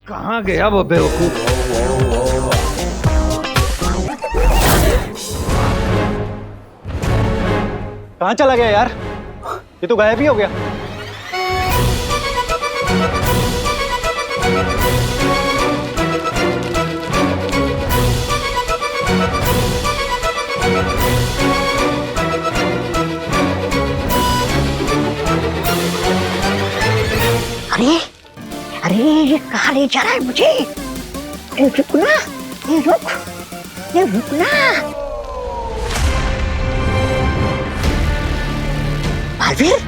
कहाँ गया वो बेवकूफ? कहाँ चला गया यार? ये तो गायब ही हो गया। अरे अरे ये कहाँ ले जा रहा है मुझे? अरे रुक ना, ये रुक ना। बालवीर,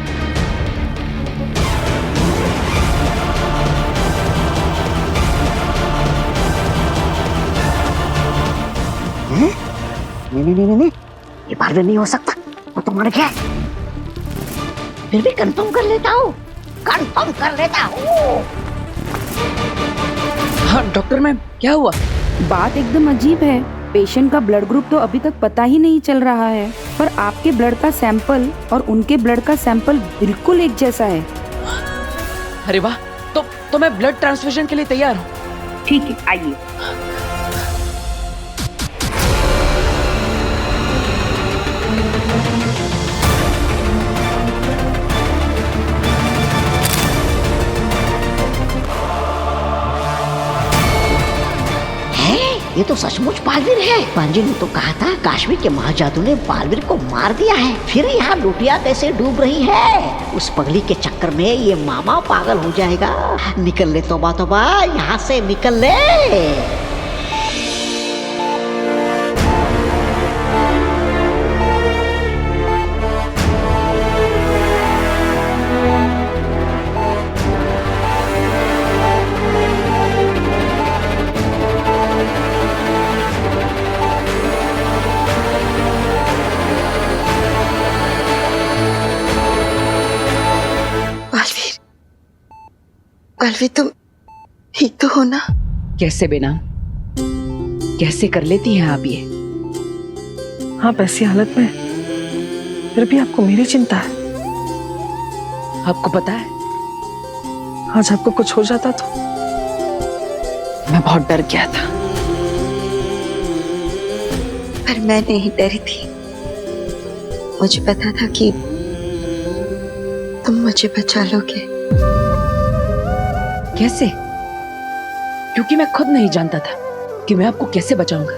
नहीं, ये बालवीर नहीं हो सकता, वो तो मर गया। फिर भी कंफर्म कर लेता हूँ। हाँ डॉक्टर मैम, क्या हुआ? बात एकदम अजीब है। पेशेंट का ब्लड ग्रुप तो अभी तक पता ही नहीं चल रहा है, पर आपके ब्लड का सैंपल और उनके ब्लड का सैंपल बिल्कुल एक जैसा है। अरे वाह, तो मैं ब्लड ट्रांसफ्यूजन के लिए तैयार हूँ। ठीक है, आइए। ये तो सचमुच बालवीर है। पांजी ने तो कहा था काश्मीर के महाजादू ने बालवीर को मार दिया है। फिर यहाँ लुटिया कैसे डूब रही है? उस पगली के चक्कर में ये मामा पागल हो जाएगा। निकल ले तौबा तौबा, यहाँ से निकल ले। बालवीर, तुम ठीक तो हो ना? कैसे बेनाम, कैसे कर लेती हैं आप ये? आप ऐसी हालत में, फिर भी आपको मेरी चिंता है। आपको पता है, आज आपको कुछ हो जाता तो? मैं बहुत डर गया था। पर मैं नहीं डरी थी। मुझे पता था कि तुम मुझे बचा लोगे। कैसे? क्योंकि मैं खुद नहीं जानता था कि मैं आपको कैसे बचाऊंगा।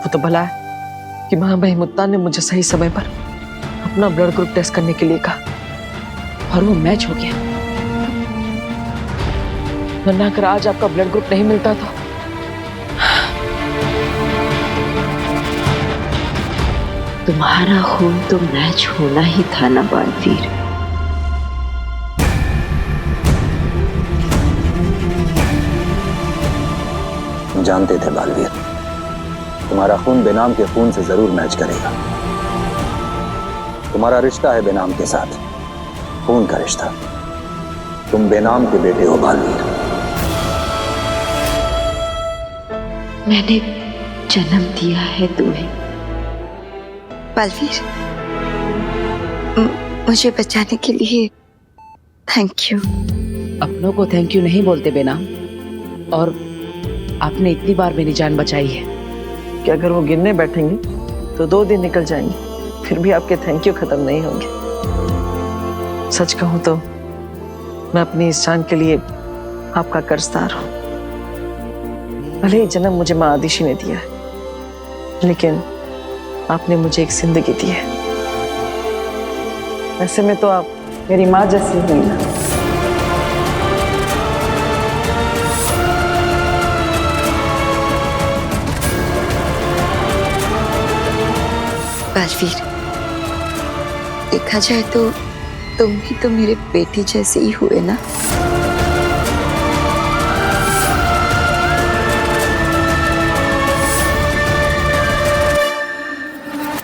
वो तो भला है कि महामहिम मुत्ता ने मुझे सही समय पर अपना ब्लड ग्रुप टेस्ट करने के लिए कहा और वो मैच हो गया। वरना अगर आज आपका ब्लड ग्रुप नहीं मिलता तो तुम्हारा खून तो मैच होना ही था ना बालवीर। जानते थे बालवीर, तुम्हारा खून बेनाम के खून से जरूर मैच करेगा। तुम्हारा रिश्ता है बेनाम के साथ, खून का रिश्ता। तुम बेनाम के बेटे हो बालवीर। मैंने जन्म दिया है तुम्हें बालवीर। मुझे बचाने के लिए थैंक यू। अपनों को थैंक यू नहीं बोलते बेनाम, और आपने इतनी बार मेरी जान बचाई है कि अगर वो गिरने बैठेंगे तो 2 दिन निकल जाएंगे, फिर भी आपके थैंक यू खत्म नहीं होंगे। सच कहूं तो मैं अपनी इस जान के लिए आपका कर्जदार हूं। भले ही जन्म मुझे माँ आदिशी ने दिया है, लेकिन आपने मुझे एक जिंदगी दी है। ऐसे में तो आप मेरी माँ जैसी हुई ना। बालवीर, देखा जाए तो तुम भी तो मेरे बेटी जैसे ही हुए ना।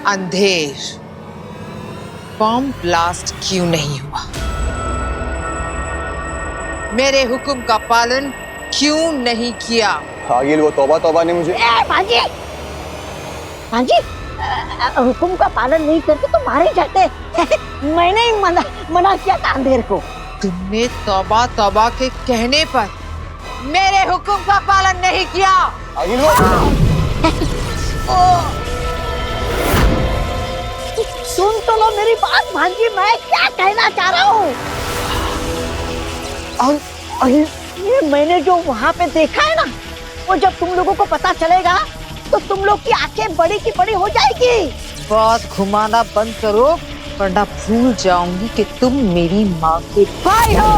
अंधेर, बॉम्ब ब्लास्ट क्यों नहीं हुआ? मेरे हुक्म का पालन क्यों नहीं किया? आगिल, वो तौबा तौबा ने मुझे पांजी, हुक्म का पालन नहीं करते तो मारे जाते। मैंने ही मना किया था अंधेर को। तुमने तौबा तौबा के कहने पर मेरे हुक्म का पालन नहीं किया। सुन तो लो मेरी बात भांजी, मैं क्या कहना चाह रहा हूँ। और ये मैंने जो वहाँ पे देखा है ना, वो जब तुम लोगों को पता चलेगा तो तुम लोग की आंखें बड़ी की बड़ी हो जाएगी। बात घुमाना बंद करो, वरना भूल जाऊंगी कि तुम मेरी माँ के भाई हो।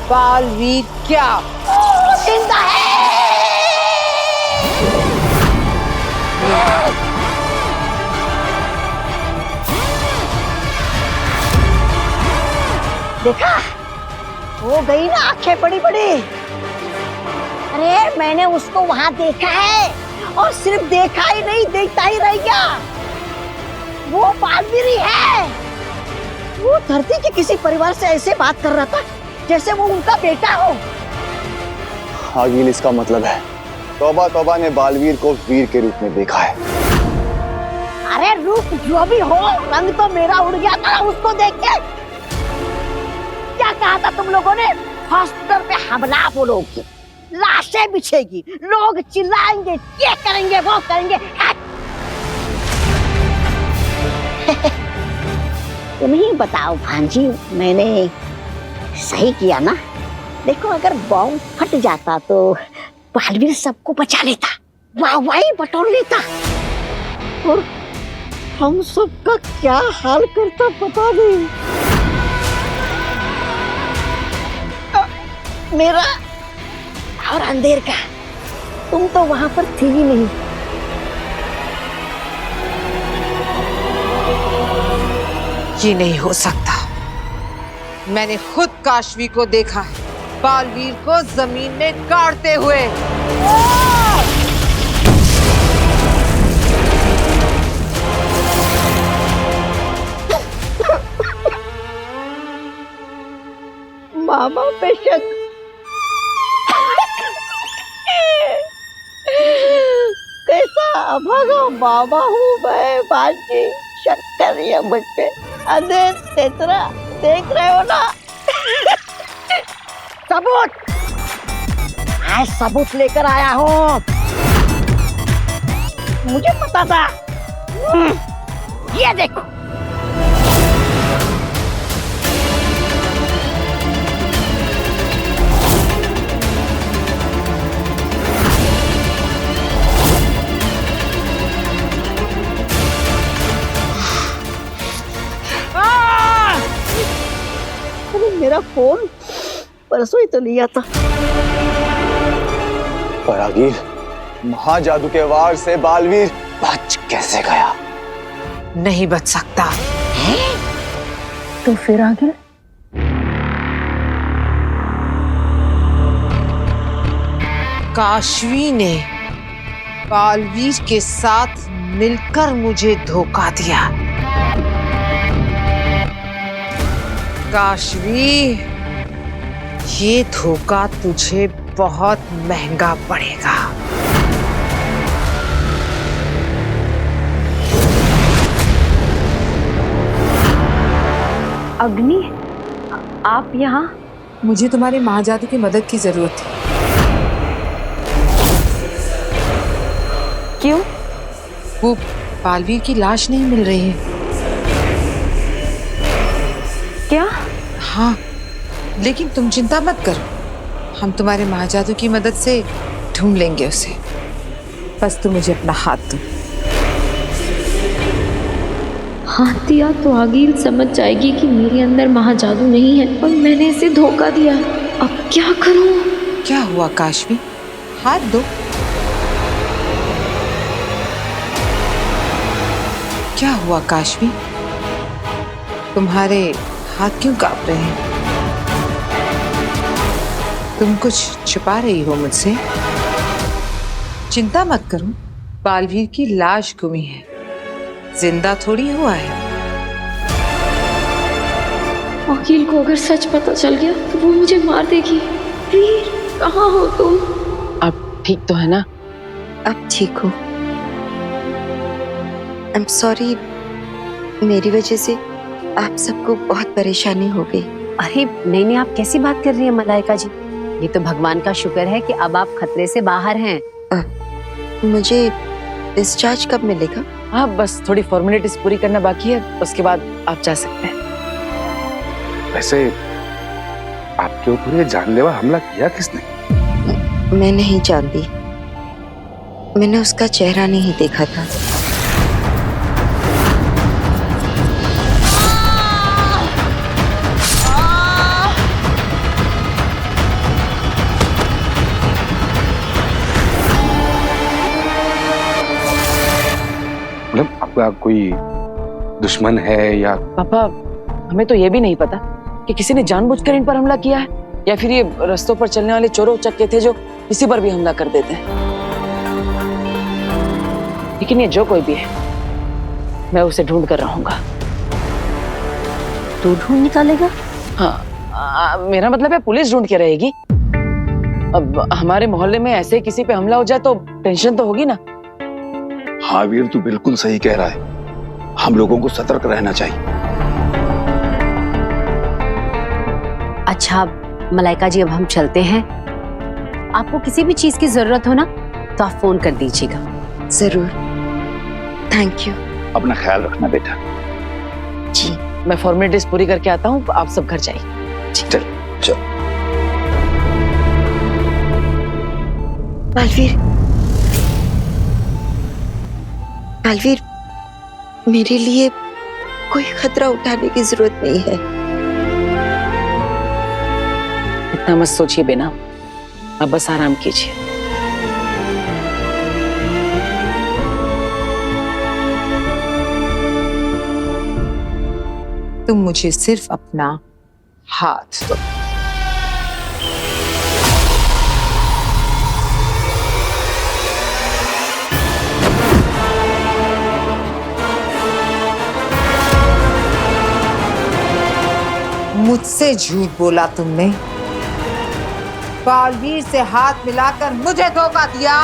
बालवीर क्या जिंदा है? देखा, हो गई ना आंखें बड़ी बड़ी। अरे मैंने उसको वहां देखा है, और सिर्फ देखा ही नहीं, देखता ही रह गया। वो बालवीर ही है। वो धरती के किसी परिवार से ऐसे बात कर रहा था जैसे वो उनका बेटा हो। आगिल, इसका मतलब है तौबा तौबा ने बालवीर को वीर के रूप में देखा है। अरे रूप जो भी हो, रंग तो मेरा उड़ गया था उसको देख के। क्या कहा था तुम लोगों ने? हॉस्पिटल पे हमला बोलोगी, लाशें बिछेगी, लोग चिल्लाएंगे, ये करेंगे वो करेंगे। तुम ही बताओ भांजी, मैंने सही किया ना? देखो, अगर बॉम्ब फट जाता तो बालवीर सबको बचा लेता, वाहवाही बटोर लेता, और हम सबका क्या हाल करता पता नहीं। मेरा और अंधेर का, तुम तो वहां पर थी ही नहीं। ये नहीं हो सकता। मैंने खुद काशवी को देखा है, बालवीर को जमीन में गाड़ते हुए। मामा पे शक। कैसा अभागा मामा हूँ मैं भांजी, शक कर रही है मुझ पे। अरे तेतरा, देख रहे हो ना? सबूत, मैं सबूत लेकर आया हूँ। मुझे पता था। ये देखो। मेरा फोन परसों ही तो लिया था। पर आगिल, महाजादू के वार से बालवीर बच कैसे गया? नहीं बच सकता। तो फिर आगिल? काशवी ने बालवीर के साथ मिलकर मुझे धोखा दिया। काशवी, ये धोखा तुझे बहुत महंगा पड़ेगा। अग्नि, आप यहाँ? मुझे तुम्हारे महाजादू की मदद की जरूरत थी। क्यों? वो बालवीर की लाश नहीं मिल रही है। क्या? हाँ, लेकिन तुम चिंता मत करो, हम तुम्हारे महाजादू की मदद से ढूंढ लेंगे उसे। बस तुम मुझे अपना हाथ दो। हाथ दिया तो आगिल समझ जाएगी कि मेरे अंदर महाजादू नहीं है और मैंने इसे धोखा दिया। अब क्या करूं? क्या हुआ काशवी? हाथ दो। क्या हुआ काशवी? तुम्हारे हाथ क्यों कांप रहे हैं? तुम कुछ छुपा रही हो मुझसे? चिंता मत करो, बालवीर की लाश गुमी है, जिंदा थोड़ी हुआ है। वकील को अगर सच पता चल गया तो वो मुझे मार देगी। वीर, कहाँ हो तुम? अब ठीक तो है ना? अब ठीक हो? I'm sorry, मेरी वजह से आप सबको बहुत परेशानी हो गई। अरे नहीं नहीं, आप कैसी बात कर रही हैं मलाइका जी? ये तो भगवान का शुक्र है कि अब आप खतरे से बाहर हैं। मुझे डिस्चार्ज कब मिलेगा? हाँ, बस थोड़ी फॉर्मेलिटीज पूरी करना बाकी है, उसके बाद आप जा सकते हैं। वैसे आपके ऊपर ये जानलेवा हमला किया किसने? मैं नहीं जानती, मैंने उसका चेहरा नहीं देखा था। मतलब आपका कोई दुश्मन है या? पापा, हमें तो ये भी नहीं पता कि किसी ने जानबूझकर इन पर हमला किया है या फिर ये रास्तों पर चलने वाले चोरों चक्के थे जो किसी पर भी हमला कर देते हैं। लेकिन ये जो कोई भी है, मैं उसे ढूंढ कर रहूंगा। तू ढूंढ निकालेगा? हाँ, मेरा मतलब है पुलिस ढूंढ के रहेगी। अब हमारे मोहल्ले में ऐसे किसी पे हमला हो जाए तो टेंशन तो होगी ना। हाँ वीर, तू बिल्कुल सही कह रहा है, हम लोगों को सतर्क रहना चाहिए। अच्छा मलाइका जी, अब हम चलते हैं। आपको किसी भी चीज की जरूरत हो ना तो आप फोन कर दीजिएगा। जरूर, थैंक यू। अपना ख्याल रखना बेटा। जी। मैं फॉर्मेलिटीज पूरी करके आता हूँ, आप सब घर जाइए। चल चल। बालवीर, बालवीर, मेरे लिए कोई खतरा उठाने की जरूरत नहीं है। इतना मत सोचिए बेना, अब बस आराम कीजिए। तुम मुझे सिर्फ अपना हाथ दो। मुझसे झूठ बोला तुमने, बालवीर से हाथ मिलाकर मुझे धोखा दिया।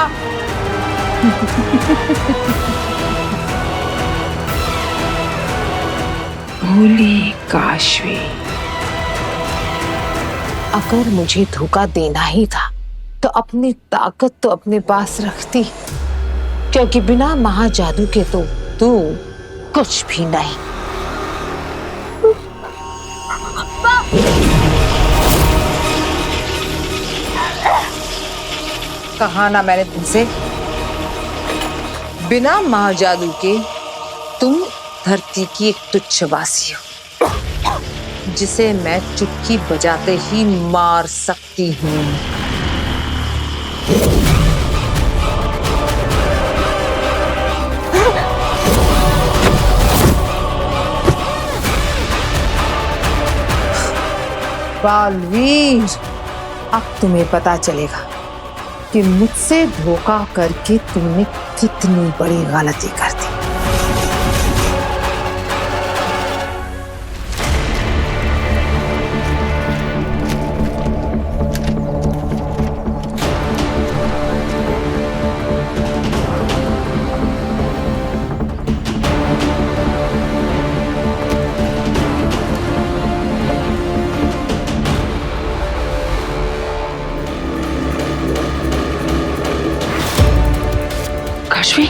भोली काशवी, अगर मुझे धोखा देना ही था तो अपनी ताकत तो अपने पास रखती, क्योंकि बिना महाजादू के तो तू कुछ भी नहीं। कहा ना मैंने तुमसे, बिना महाजादू के तुम धरती की एक तुच्छ वासी हो, जिसे मैं चुटकी बजाते ही मार सकती हूँ। बालवीर, अब तुम्हें पता चलेगा कि मुझसे धोखा करके तुमने कितनी बड़ी गलती कर दी। काशवी,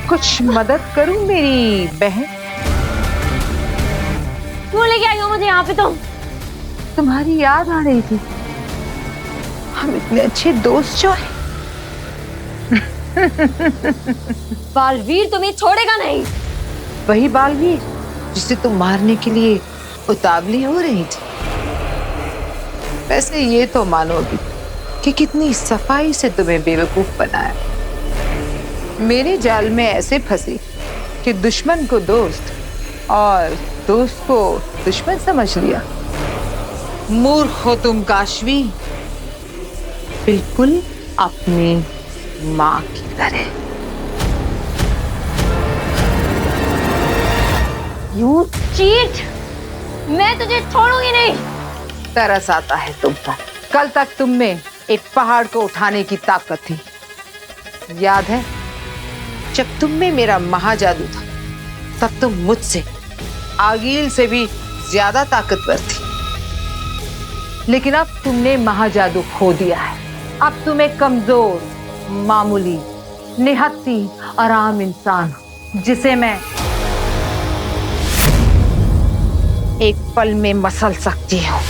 कुछ मदद करूं मेरी बहन? क्यों लेके आई हो मुझे यहाँ पे? तुम्हारी याद आ रही थी, हम इतने अच्छे दोस्त जो हैं। बालवीर तुम्हें छोड़ेगा नहीं। वही बालवीर जिसे तुम मारने के लिए उतावली हो रही थी। वैसे ये तो मानोगी कि कितनी सफाई से तुम्हें बेवकूफ बनाया। मेरे जाल में ऐसे फंसी कि दुश्मन को दोस्त और दोस्त को दुश्मन समझ लिया। मूर्ख हो तुम काशवी, बिल्कुल अपनी माँ की तरह। You cheat! मैं तुझे छोड़ूंगी नहीं। तरस आता है तुम पर। कल तक तुम में एक पहाड़ को उठाने की ताकत थी, याद है? जब तुम में मेरा महाजादू था तब तुम मुझसे, आगील से भी ज्यादा ताकतवर थी। लेकिन अब तुमने महाजादू खो दिया है। अब तुम एक कमजोर, मामूली, निहत्ती आराम इंसान हो, जिसे मैं एक पल में मसल सकती हूँ।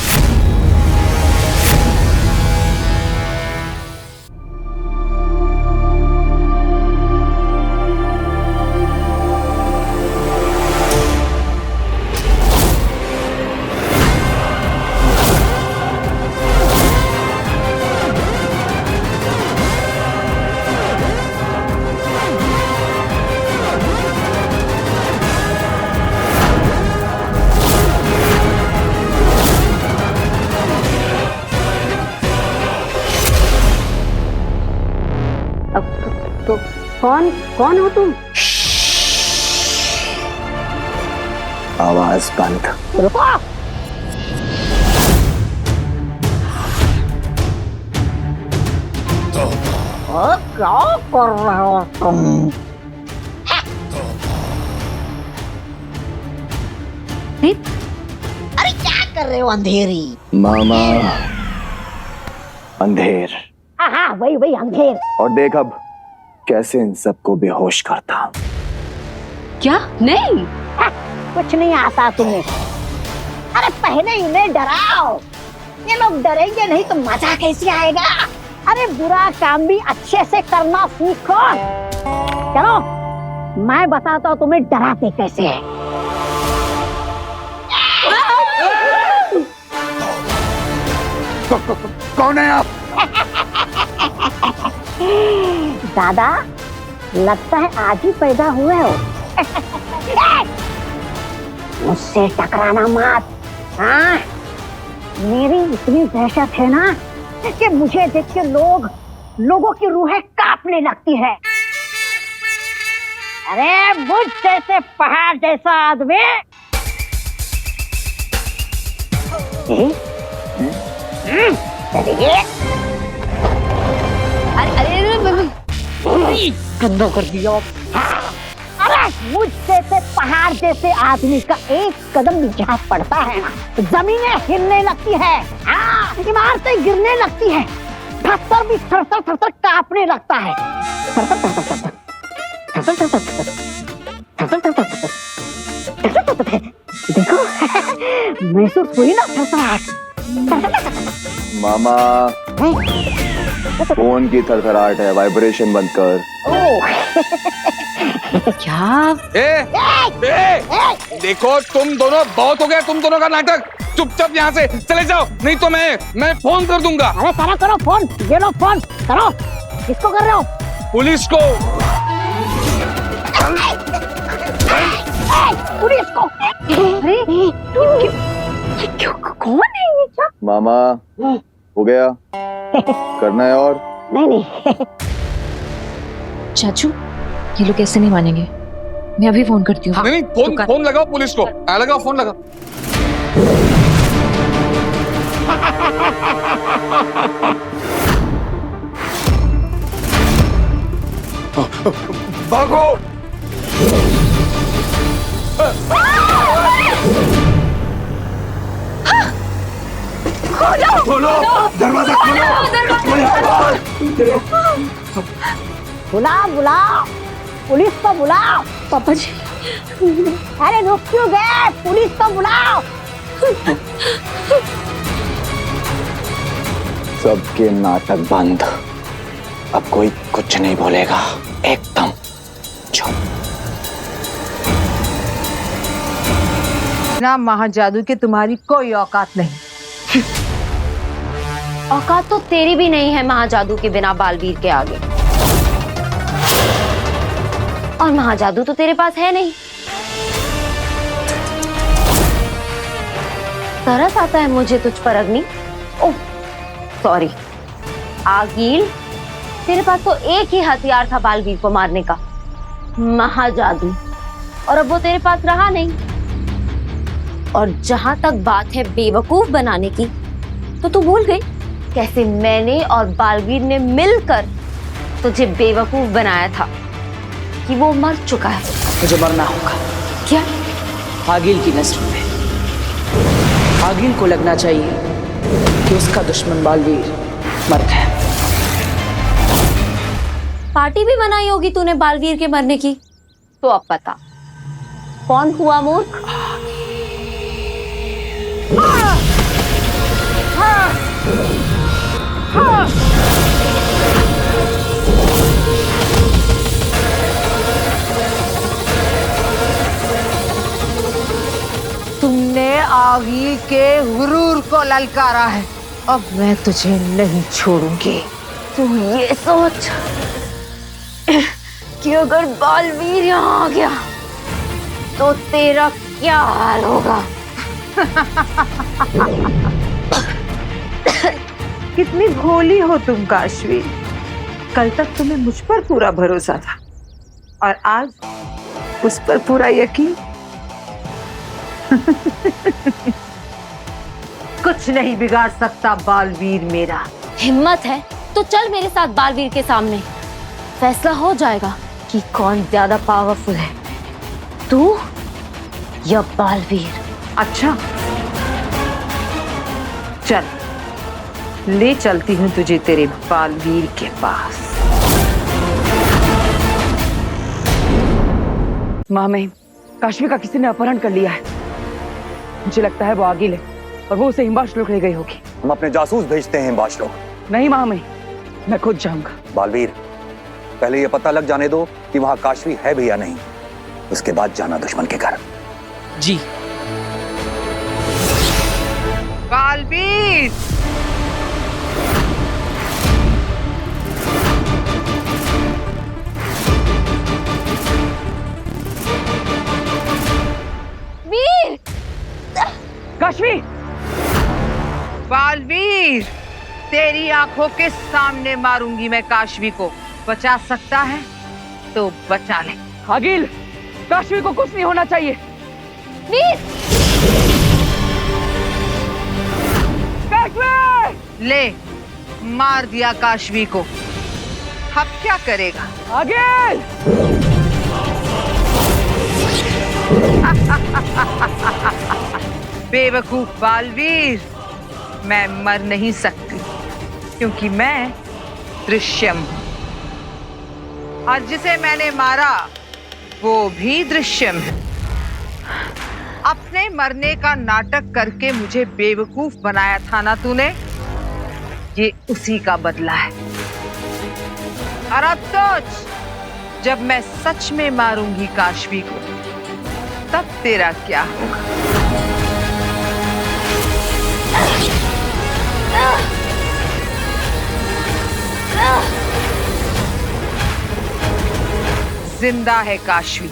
कौन हो तुम? आवाज बंद। रुको। क्या कर रहे हो तुम? अरे क्या कर रहे हो अंधेरी? मामा अंधेर। हाँ वही अंधेर। और देख अब कैसे इन सबको बेहोश करता हूं। क्या? नहीं, कुछ नहीं आता तुम्हें। अरे पहले इन्हें डराओ, ये लोग डरेंगे नहीं तो मजा कैसे आएगा? अरे बुरा काम भी अच्छे से करना सीखो। चलो मैं बताता हूँ तुम्हें डराते कैसे है। कौन है आप? दादा लगता है आज ही पैदा हुए हो। मुझसे टकराना मत। हाँ मेरी इतनी दहशत है ना कि मुझे देख के लोगों की रूहें कांपने लगती है। अरे मुझ जैसे पहाड़ जैसा आदमी गंदा कर दिया। अरे मुझ जैसे पहाड़ जैसे आदमी का एक कदम भी जहाँ पड़ता है ना जमीनें हिलने लगती है। हाँ इमारतें गिरने लगती है, पत्थर भी थर-थर कांपने लगता है। देखो महसूस हुई ना थरथराहट? मामा फोन की थरथराहट है, वाइब्रेशन बंद कर। क्या? देखो तुम दोनों, बहुत हो गया तुम दोनों का नाटक। चुपचाप यहाँ से चले जाओ, नहीं तो मैं फोन कर दूंगा। अरे करो फोन, ये लो फोन करो। किसको कर रहे हो? पुलिस को। पुलिस को? कौन है ये? मामा हो गया, करना है और? नहीं। चाचू ये लोग ऐसे नहीं मानेंगे, मैं अभी फोन करती हूँ। नहीं फोन लगाओ पुलिस को। लगाओ फोन लगाओ। भागो। खोलो दरवाजा, बुलाओ पुलिस को बुलाओ। पापा जी। अरे रुक क्यों गए? पुलिस को बुलाओ। सबके नाटक बंद, अब कोई कुछ नहीं बोलेगा, एकदम चुप। ना महाजादू के तुम्हारी कोई औकात नहीं। औकात तो तेरी भी नहीं है महाजादू के बिना बालवीर के आगे, और महाजादू तो तेरे पास है नहीं। तरस आता है मुझे तुझ पर अग्नि। ओह सॉरी आगील, तेरे पास तो एक ही हथियार था बालवीर को मारने का, महाजादू, और अब वो तेरे पास रहा नहीं। और जहां तक बात है बेवकूफ बनाने की, तो तू भूल गई कैसे मैंने और बालवीर ने मिलकर तुझे बेवकूफ बनाया था कि वो मर चुका है। मुझे मरना होगा। क्या? आगिल की नजरों में आगिल को लगना चाहिए कि उसका दुश्मन बालवीर मर गया। पार्टी भी बनाई होगी तूने बालवीर के मरने की, तो अब पता कौन हुआ मूर्ख। तुमने आगी के गुरूर को ललकारा है, अब मैं तुझे नहीं छोड़ूंगी। तू ये सोच कि अगर बालवीर यहाँ आ गया तो तेरा क्या हाल होगा। कितनी भोली हो तुम काशवी। कल तक तुम्हें मुझ पर पूरा भरोसा था और आज उस पर पूरा यकीन। कुछ नहीं बिगाड़ सकता बालवीर मेरा। हिम्मत है तो चल मेरे साथ बालवीर के सामने, फैसला हो जाएगा कि कौन ज्यादा पावरफुल है, तू या बालवीर। अच्छा चल, ले चलती हूँ तुझे तेरे बालवीर के पास। माँ, मैं काश्मी का किसी ने अपहरण कर लिया है। मुझे लगता है वो आगिल है और वो उसे हिम्बाश लोग ले गई होगी। हम अपने जासूस भेजते हैं हिम्बाश लोग। नहीं माँ, मैं खुद जाऊंगा। बालवीर, पहले ये पता लग जाने दो कि वहां काशवी है भी या नहीं, उसके बाद जाना दुश्मन के घर। जी। बालवीर, वीर, काशवी, बालवीर, तेरी आंखों के सामने मारूंगी मैं काशवी को। बचा सकता है तो बचा ले। आगिल, काशवी को कुछ नहीं होना चाहिए। वीर, काशवी! ले, मार दिया काशवी को। अब क्या करेगा? आगिल! बेवकूफ बालवीर, मैं मर नहीं सकती क्योंकि मैं दृश्यम हूं और जिसे मैंने मारा वो भी दृश्यम है। अपने मरने का नाटक करके मुझे बेवकूफ बनाया था ना तूने, ये उसी का बदला है। और अब सोच, जब मैं सच में मारूंगी काशवी को, तब तेरा क्या होगा? जिंदा है काशवी,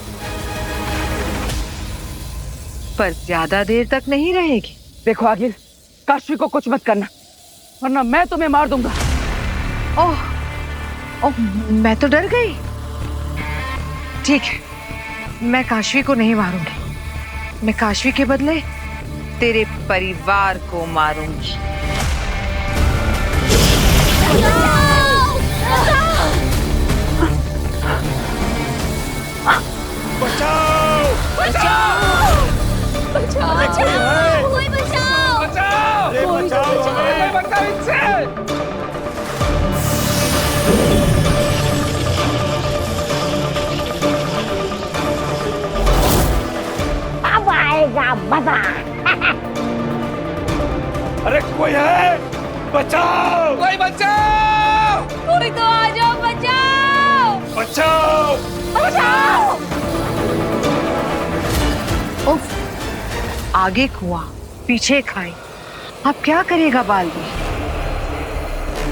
पर ज्यादा देर तक नहीं रहेगी। देखो आगिल, काशवी को कुछ मत करना वरना मैं तुम्हें मार दूंगा। ओह, मैं तो डर गई। ठीक है, मैं काशवी को नहीं मारूंगी। मैं काशवी के बदले तेरे परिवार को मारूंगी। बचाओ! बचाओ! बचाओ! बचाओ! कोई बचाओ! बचाओ! बचाओ! बचाओ इनसे! अब आएगा मजा। अरे कोई है? बचाओ! कोई बचाओ! कोई तो आ जाओ, बचाओ! बचाओ! बचाओ! उफ, आगे कुआं पीछे खाई, अब क्या करेगा बालवीर?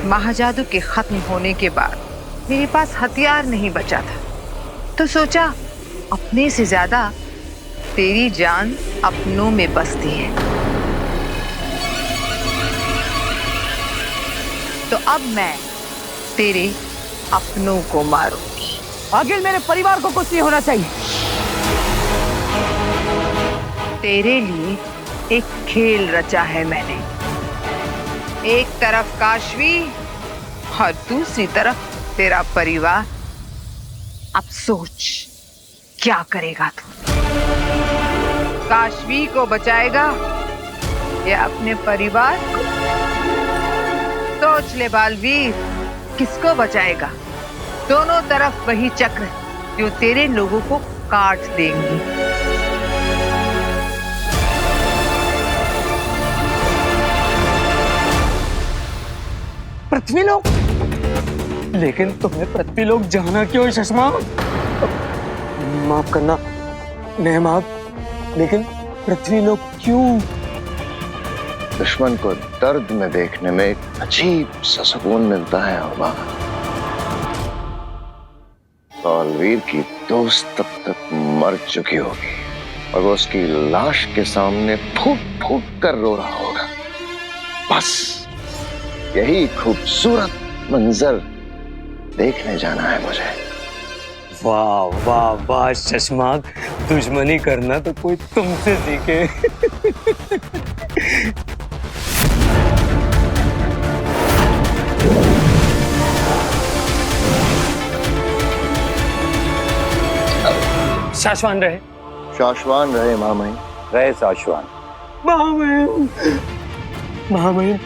महाजादू के खत्म होने के बाद मेरे पास हथियार नहीं बचा था, तो सोचा अपने से ज्यादा तेरी जान अपनों में बसती है। तो अब मैं तेरे अपनों को मारूंगी। आगिल, मेरे परिवार को कुछ नहीं होना चाहिए। तेरे लिए खेल रचा है मैंने। एक तरफ काशवी और दूसरी तरफ तेरा परिवार। अब सोच क्या करेगा तू? काशवी को बचाएगा या अपने परिवार को? सोच ले बालवीर, किसको बचाएगा? दोनों तरफ वही चक्र जो तेरे लोगों को काट देंगे। पृथ्वीलोक? लेकिन तुम्हें पृथ्वीलोक जाना क्यों चश्मा? माफ करना नेहमाग, लेकिन पृथ्वीलोक क्यों? दुश्मन को दर्द में देखने में एक अजीब सा सुकून मिलता है अम्मा। बालवीर की दोस्त तब तक मर चुकी होगी और वो उसकी लाश के सामने फूट फूट कर रो रहा होगा। बस यही खूबसूरत मंजर देखने जाना है मुझे। वाह वाह वाह चश्मा, दुश्मनी करना तो कोई तुमसे सीखे। शाश्वान रहे। शाश्वान रहे महामहिम। रहे शाश्वान। महामहिम, महामहिम,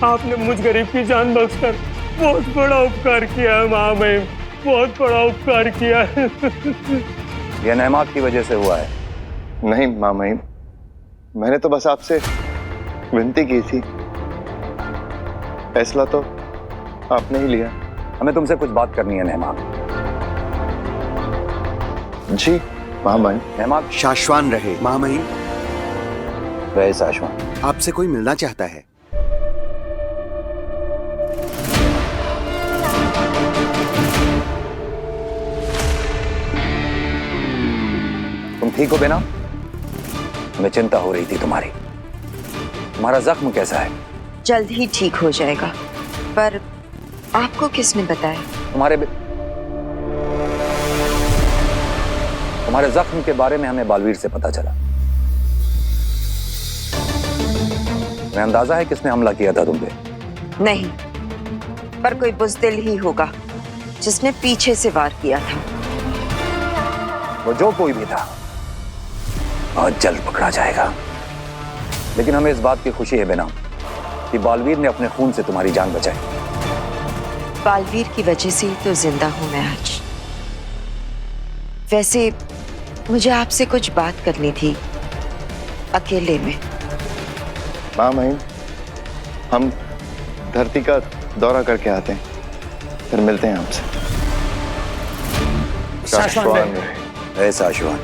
आपने मुझ गरीब की जान बख्शकर बहुत बड़ा उपकार किया है महामहिम, बहुत बड़ा उपकार किया है। यह नेहमाग की वजह से हुआ है। नहीं महामहिम, मैंने तो बस आपसे विनती की थी। फैसला तो आपने ही लिया। हमें तुमसे कुछ बात करनी है नेहमाग। जी महामहिम। नेहमाग। शाश्वान रहे महामहिम। रहे शाश्वान। आपसे कोई मिलना चाहता है। तुम ठीक हो बेना? हमें चिंता हो रही थी तुम्हारी। तुम्हारा जख्म कैसा है? जल्द ही ठीक हो जाएगा। पर आपको किसने बताया? तुम्हारे जख्म के बारे में हमें बालवीर से पता चला। तुम्हें अंदाजा है किसने हमला किया था तुम पे? नहीं, पर कोई बुज़दिल ही होगा जिसने पीछे से वार किया था। वो जो कोई भी था बहुत जल्द पकड़ा जाएगा। लेकिन हमें इस बात की खुशी है बेना कि बालवीर ने अपने खून से तुम्हारी जान बचाई। बालवीर की वजह से ही तो जिंदा हूं मैं आज। वैसे मुझे आपसे कुछ बात करनी थी, अकेले में। महामहिम, हम धरती का दौरा करके आते हैं, फिर मिलते हैं आपसे। शाश्वान रहे शाश्वान।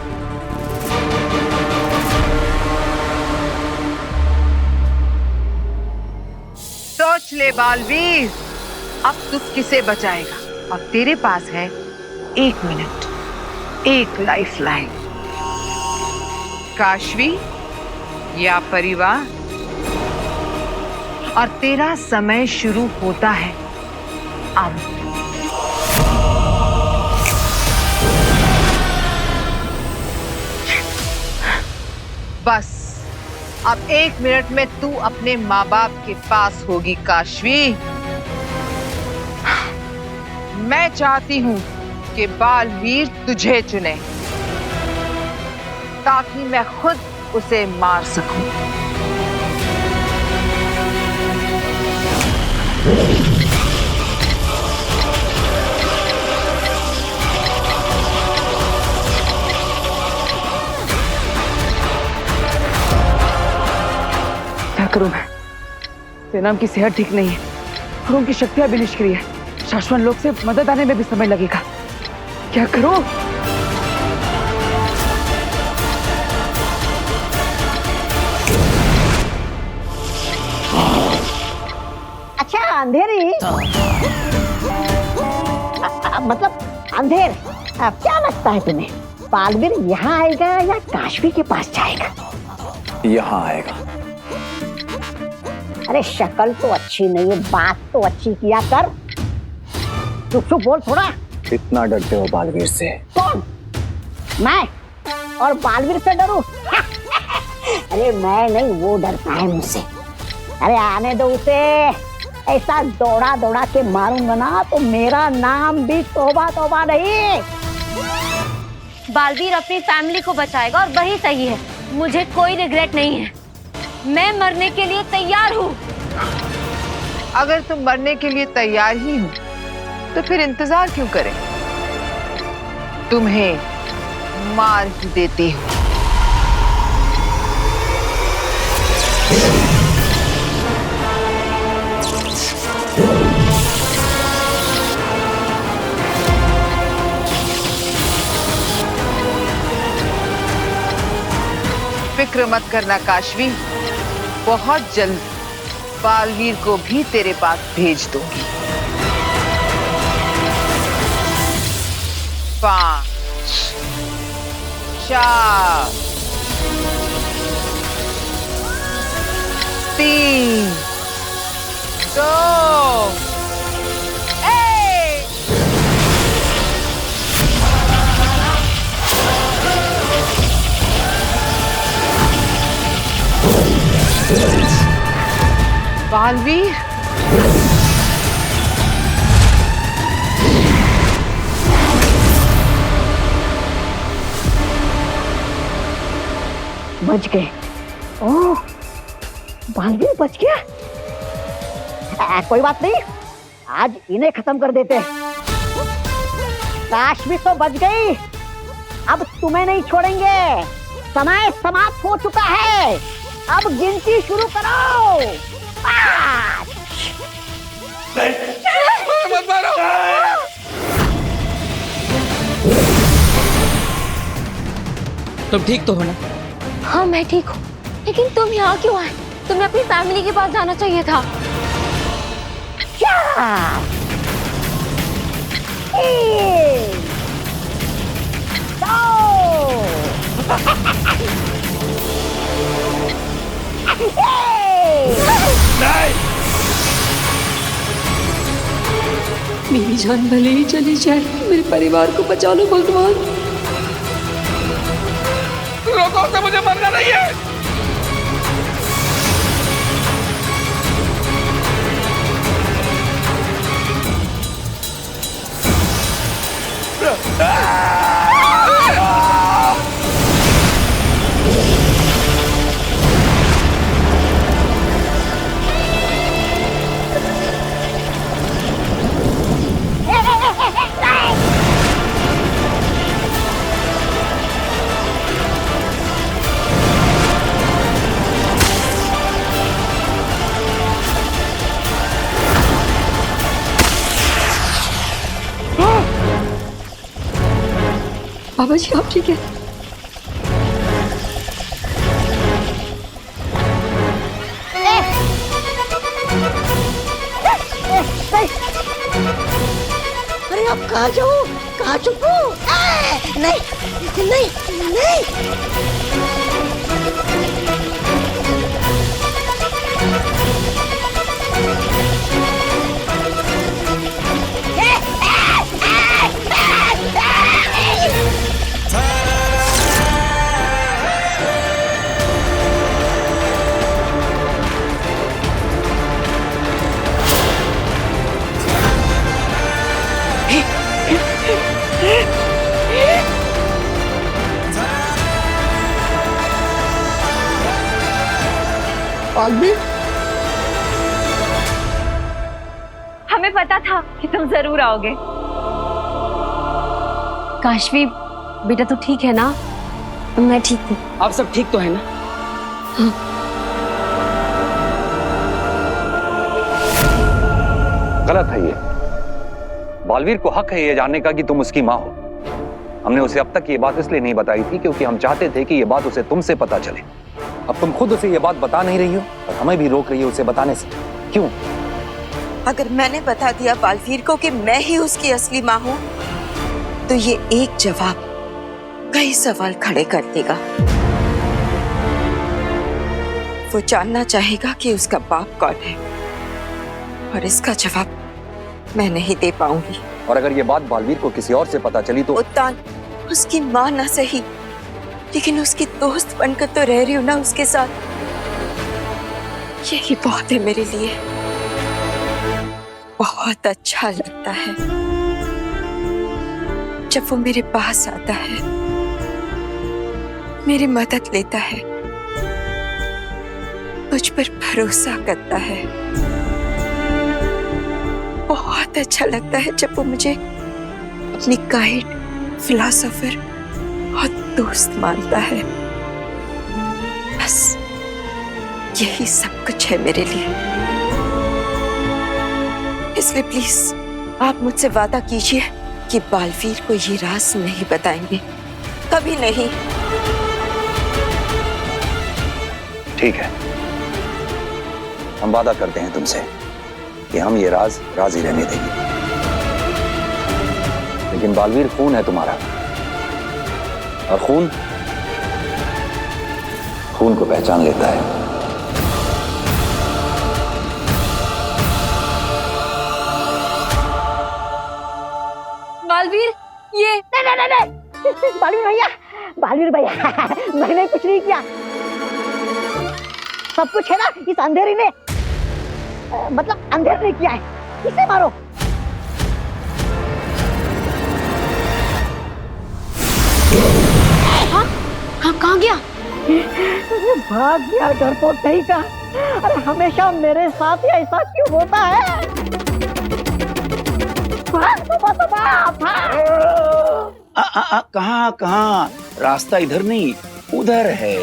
सोच ले बालवीर, अब तू किसे बचाएगा? और तेरे पास है 1 मिनट, एक लाइफलाइन। काशवी या परिवार? और तेरा समय शुरू होता है अब। बस अब 1 मिनट में तू अपने माँ बाप के पास होगी काशवी। मैं चाहती हूं कि बालवीर तुझे चुने ताकि मैं खुद उसे मार सकूं। क्या करूं मैं? सेनाम की सेहत ठीक नहीं है और उनकी शक्तियां भी निष्क्रिय है। शाश्वत लोग से मदद आने में भी समय लगेगा। क्या करूं? अच्छा अंधेरी, मतलब अंधेर, क्या लगता है तुम्हें बालवीर यहाँ आएगा या काशवी के पास जाएगा? यहाँ आएगा। अरे शक्ल तो अच्छी नहीं है, बात तो अच्छी किया कर। चुप चुप बोल थोड़ा। इतना डरते हो बालवीर से? कौन? मैं? और बालवीर से डरूं? अरे मैं नहीं, वो डरता है मुझसे। अरे आने दो उसे, ऐसा दौड़ा दौड़ा के मारूंगा ना तो मेरा नाम भी तौबा तौबा नहीं। बालवीर अपनी फैमिली को बचाएगा और वही सही है। मुझे कोई रिग्रेट नहीं है, मैं मरने के लिए तैयार हूँ। अगर तुम मरने के लिए तैयार ही हो तो फिर इंतजार क्यों करें? तुम्हें मार ही देती हूँ। फिक्र मत करना काशवी, बहुत जल्द बालवीर को भी तेरे पास भेज दूंगी। 5 4 3 2 1। बालवीर, बच गए। ओह, बालवीर बच गया। कोई बात नहीं, आज इन्हें खत्म कर देते हैं। काशवी तो बच गई, अब तुम्हें नहीं छोड़ेंगे। समय समाप्त हो चुका है, अब गिनती शुरू करो। 5 मत मारो। तुम ठीक तो हो ना? हाँ मैं ठीक हूँ, लेकिन तुम यहाँ क्यों आए? तुम्हें अपनी फैमिली के पास जाना चाहिए था। 4 3 मेरी जान भले ही चली जाए, मेरे परिवार को बचा लो भगवान। रोको उसे, मुझे मरना नहीं है। बाबा जी आप ठीक है? अरे आप कहाँ जाओ, कहाँ छुपो? नहीं नहीं नहीं। बालवीर, हमें पता था कि तुम जरूर आओगे। काशवी बेटा तू ठीक है ना? मैं ठीक हूँ। आप सब ठीक तो है ना? गलत है ये। बालवीर को हक है ये जानने का कि तुम उसकी माँ हो। हमने उसे अब तक ये बात इसलिए नहीं बताई थी क्योंकि हम चाहते थे कि ये बात उसे तुमसे पता चले। अब तुम खुद उसे ये बात बता नहीं रही हो और हमें भी रोक रही हो उसे बताने से। क्यों? अगर मैंने बता दिया बालवीर को कि मैं ही उसकी असली माँ हूँ तो ये एक जवाब कई सवाल खड़े कर देगा। वो जानना चाहेगा कि उसका बाप कौन है और इसका जवाब मैं नहीं दे पाऊंगी। और अगर ये बात बालवीर को किसी और से पता चली तो उत्तान उसकी माँ ना सही लेकिन उसकी दोस्त बनकर तो रह रही हूं ना उसके साथ। यही बहुत है मेरे लिए। बहुत अच्छा लगता है जब वो मेरे पास आता है, मेरी मदद लेता है, मुझ पर भरोसा करता है। बहुत अच्छा लगता है जब वो मुझे अपनी गाइड, फिलॉसफर और दोस्त मानता है। बस यही सब कुछ है मेरे लिए। इसलिए प्लीज आप मुझसे वादा कीजिए कि बालवीर को ये राज नहीं बताएंगे, कभी नहीं। ठीक है, हम वादा करते हैं तुमसे कि हम ये राज ही रहने देंगे। लेकिन बालवीर खून है तुम्हारा, और खून को पहचान लेता है। बालवीर, ये नहीं बालवीर भैया मैंने कुछ नहीं किया। सब कुछ है ना इस अंधेरी ने, मतलब अंधेरे ने किया है। इसे मारो। हाँ, कहाँ गया? भाग गया, डरपोक नहीं का। अरे हमेशा मेरे साथ ही ऐसा क्यों होता है? कहाँ? रास्ता इधर नहीं, उधर है।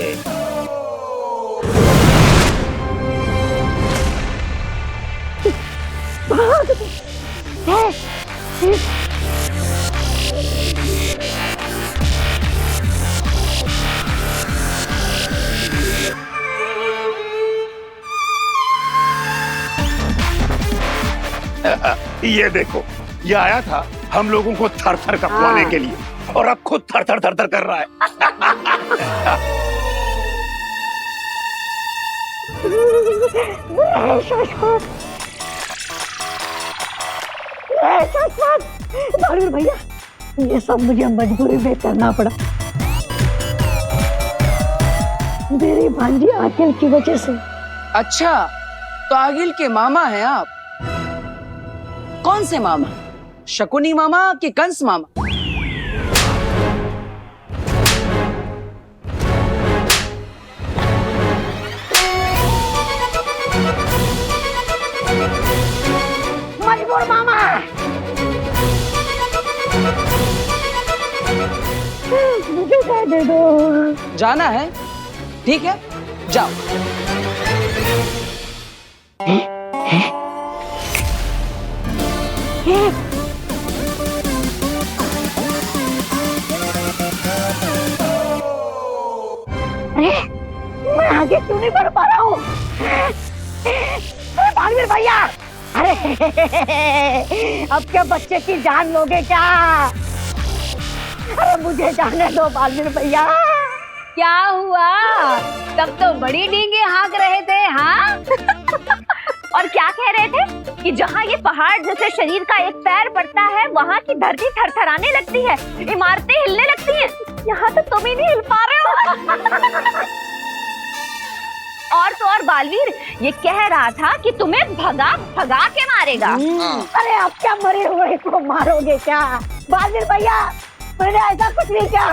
ये देखो, ये आया था हम लोगों को थर थर कपवाने के लिए, और अब खुद थर थर कर रहा है। बालवीर भैया, ये सब मुझे मजबूरी में करना पड़ा, मेरी भांजी आकिल की वजह से। अच्छा, तो आगिल के मामा हैं आप? कौन से मामा? शकुनी मामा कि कंस मामा? मजबूर मामा। मुझे दे दो। जाना है? ठीक है, जाओ। अरे मैं आगे क्यों नहीं बढ़ पा रहा हूँ? बालवीर भैया, अरे अब क्या बच्चे की जान लोगे क्या? अरे मुझे जाने दो बालवीर भैया। क्या हुआ? तब तो बड़ी डींगे हाँक रहे थे, हाँ? और क्या कह रहे थे कि जहाँ ये पहाड़ जैसे शरीर का एक पैर पड़ता है, वहाँ की धरती थरथराने लगती है, इमारतें हिलने लगती हैं। यहाँ तो तुम ही नहीं हिल पा रहे हो। और तो और बालवीर ये कह रहा था कि तुम्हें भगा के मारेगा। अरे आप क्या मरे हुए को मारोगे क्या? बालवीर भैया, मैंने ऐसा कुछ नहीं किया।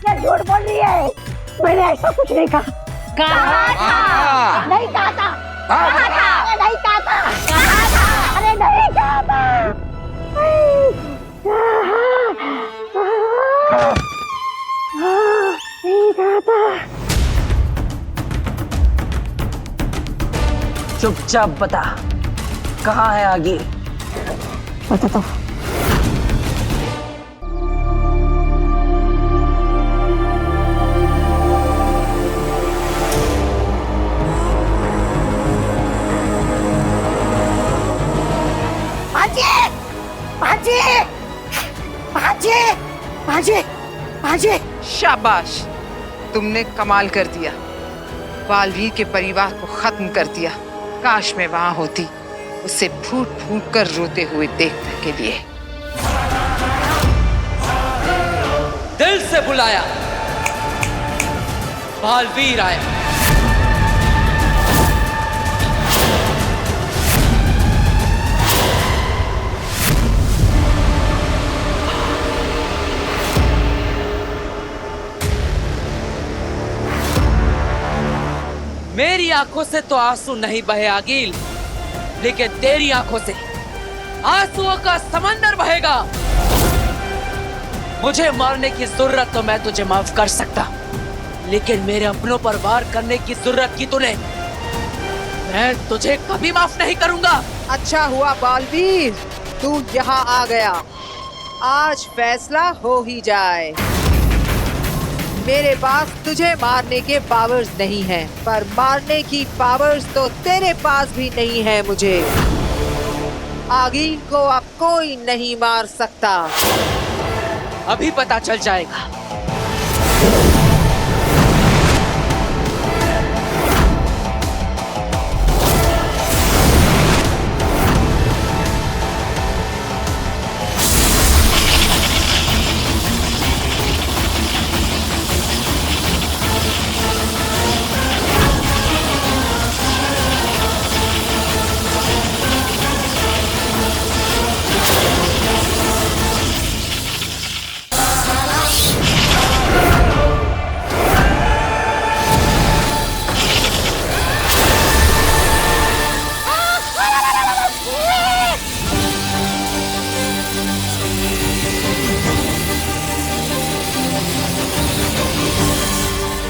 ये झूठ बोल रही है, मैंने ऐसा कुछ नहीं कहा। कहा था? नहीं कहा था। कहा था? नहीं कहा था। कहा था? अरे नहीं कहा था। नहीं कहा था। चुपचाप बता, कहाँ है आगे? बता तो। भांजे, शाबाश, तुमने कमाल कर दिया। बालवीर के परिवार को खत्म कर दिया। काश मैं वहां होती, उसे फूट फूट कर रोते हुए देखने के लिए। दिल से बुलाया, बालवीर आया। मेरी आंखों से तो आंसू नहीं बहे आगिल, लेकिन तेरी आंखों से आंसुओं का समंदर बहेगा। मुझे मारने की जरूरत तो मैं तुझे माफ कर सकता, लेकिन मेरे अपनों पर वार करने की जरूरत की तूने, मैं तुझे कभी माफ नहीं करूंगा। अच्छा हुआ बालवीर, तू यहाँ आ गया। आज फैसला हो ही जाए। मेरे पास तुझे मारने के पावर्स नहीं हैं, पर मारने की पावर्स तो तेरे पास भी नहीं है। मुझे आगिल को अब कोई नहीं मार सकता। अभी पता चल जाएगा।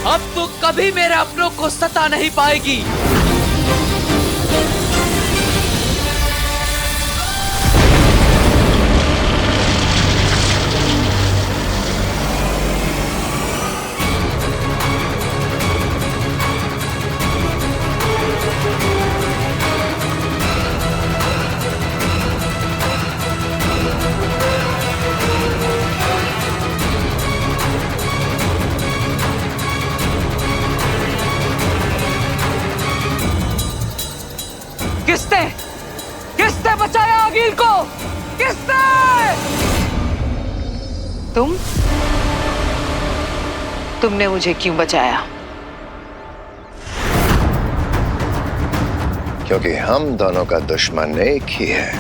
अब तू कभी मेरे अपनों को सता नहीं पाएगी। किसने बचाया आगिल को? किसने? तुमने मुझे क्यों बचाया? क्योंकि हम दोनों का दुश्मन एक ही है,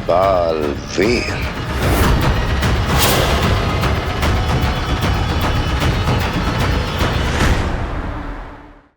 बालवीर।